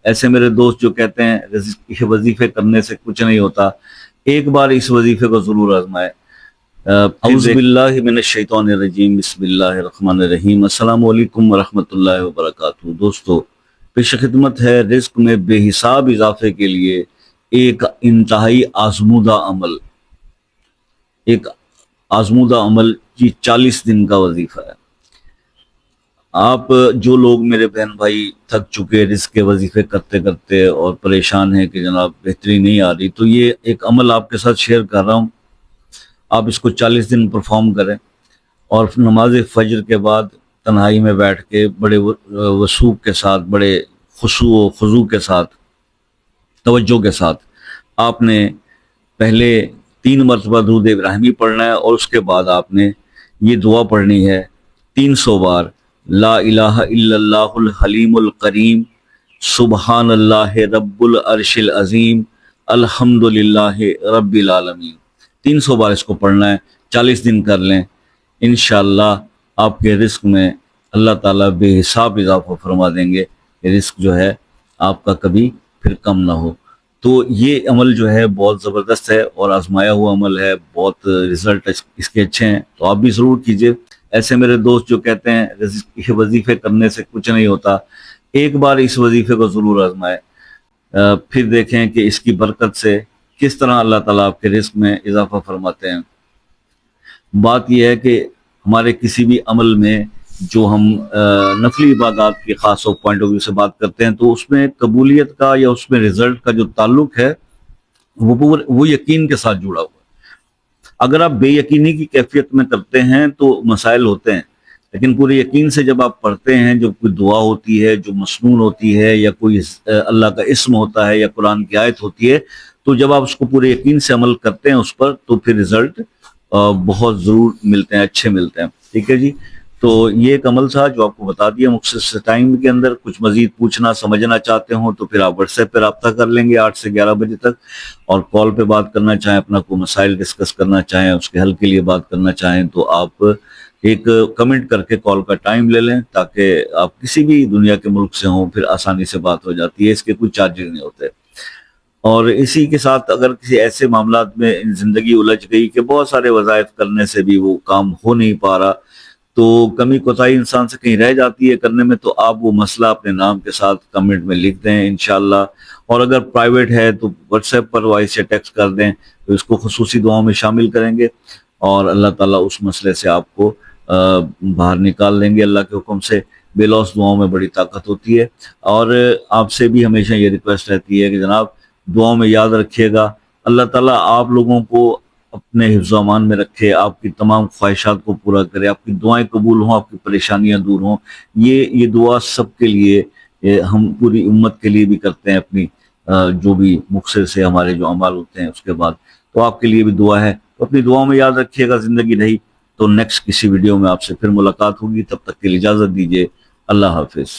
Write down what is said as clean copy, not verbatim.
ایسے میرے دوست جو کہتے ہیں یہ وظیفے کرنے سے کچھ نہیں ہوتا، ایک بار اس وظیفے کو ضرور آزمائے۔ اعوذ باللہ من الشیطان الرجیم، بسم اللہ الرحمن الرحیم۔ السلام علیکم ورحمۃ اللہ وبرکاتہ۔ دوستو، پیش خدمت ہے رزق میں بے حساب اضافے کے لیے ایک انتہائی آزمودہ عمل، ایک آزمودہ عمل کی 40 دن کا وظیفہ ہے۔ آپ جو لوگ میرے بہن بھائی تھک چکے رزق کے وظیفے کرتے کرتے اور پریشان ہیں کہ جناب بہتری نہیں آ رہی، تو یہ ایک عمل آپ کے ساتھ شیئر کر رہا ہوں۔ آپ اس کو 40 دن پرفارم کریں اور نماز فجر کے بعد تنہائی میں بیٹھ کے بڑے وثوق کے ساتھ، بڑے خشوع و خضوع کے ساتھ، توجہ کے ساتھ آپ نے پہلے 3 مرتبہ درود ابراہیمی پڑھنا ہے، اور اس کے بعد آپ نے یہ دعا پڑھنی ہے 300 بار، لا الہ الا اللہ الحلیم الکریم، سبحان اللہ رب العرش العظیم، الحمد للہ رب العالمین۔ 300 بار اس کو پڑھنا ہے، 40 دن کر لیں، انشاءاللہ آپ کے رزق میں اللہ تعالیٰ بے حساب اضافہ فرما دیں گے، رزق جو ہے آپ کا کبھی پھر کم نہ ہو۔ تو یہ عمل جو ہے بہت زبردست ہے اور آزمایا ہوا عمل ہے، بہت رزلٹ اس کے اچھے ہیں، تو آپ بھی ضرور کیجئے۔ ایسے میرے دوست جو کہتے ہیں یہ وظیفے کرنے سے کچھ نہیں ہوتا، ایک بار اس وظیفے کو ضرور آزمائے، پھر دیکھیں کہ اس کی برکت سے کس طرح اللہ تعالیٰ آپ کے رزق میں اضافہ فرماتے ہیں۔ بات یہ ہے کہ ہمارے کسی بھی عمل میں جو ہم نفلی عبادات کی خاص پوائنٹ آف ویو سے بات کرتے ہیں، تو اس میں قبولیت کا یا اس میں رزلٹ کا جو تعلق ہے وہ یقین کے ساتھ جڑا ہوا ہے۔ اگر آپ بے یقینی کی کیفیت میں کرتے ہیں تو مسائل ہوتے ہیں، لیکن پورے یقین سے جب آپ پڑھتے ہیں، جو کوئی دعا ہوتی ہے جو مسنون ہوتی ہے، یا کوئی اللہ کا اسم ہوتا ہے یا قرآن کی آیت ہوتی ہے، تو جب آپ اس کو پورے یقین سے عمل کرتے ہیں اس پر، تو پھر رزلٹ بہت ضرور ملتے ہیں، اچھے ملتے ہیں۔ ٹھیک ہے جی، تو یہ ایک عمل تھا جو آپ کو بتا دیا مختصر ٹائم کے اندر۔ کچھ مزید پوچھنا سمجھنا چاہتے ہوں تو پھر آپ واٹس ایپ پہ رابطہ کر لیں گے 8 سے 11 بجے تک، اور کال پہ بات کرنا چاہیں، اپنا کوئی مسائل ڈسکس کرنا چاہیں، اس کے حل کے لیے بات کرنا چاہیں، تو آپ ایک کمنٹ کر کے کال کا ٹائم لے لیں، تاکہ آپ کسی بھی دنیا کے ملک سے ہوں پھر آسانی سے بات ہو جاتی ہے، اس کے کوئی چارجز نہیں ہوتے۔ اور اسی کے ساتھ اگر کسی ایسے معاملات میں زندگی الجھ گئی کہ بہت سارے وظائف کرنے سے بھی وہ کام ہو نہیں پا رہا، تو کمی کوتاہی انسان سے کہیں رہ جاتی ہے کرنے میں، تو آپ وہ مسئلہ اپنے نام کے ساتھ کمنٹ میں لکھ دیں انشاءاللہ، اور اگر پرائیویٹ ہے تو واٹس ایپ پر وائس یا ٹیکسٹ کر دیں، تو اس کو خصوصی دعاؤں میں شامل کریں گے، اور اللہ تعالیٰ اس مسئلے سے آپ کو باہر نکال لیں گے اللہ کے حکم سے۔ بے لوث دعاؤں میں بڑی طاقت ہوتی ہے، اور آپ سے بھی ہمیشہ یہ ریکویسٹ رہتی ہے کہ جناب دعاؤں میں یاد رکھیے گا، اللہ تعالیٰ آپ لوگوں کو اپنے حفظ و امان میں رکھے، آپ کی تمام خواہشات کو پورا کرے، آپ کی دعائیں قبول ہوں، آپ کی پریشانیاں دور ہوں۔ یہ دعا سب کے لیے، ہم پوری امت کے لیے بھی کرتے ہیں، اپنی جو بھی مقصد سے ہمارے جو اعمال ہوتے ہیں اس کے بعد، تو آپ کے لیے بھی دعا ہے، تو اپنی دعاؤں میں یاد رکھیے گا۔ زندگی رہی تو نیکسٹ کسی ویڈیو میں آپ سے پھر ملاقات ہوگی، تب تک کے لیے اجازت دیجیے، اللہ حافظ۔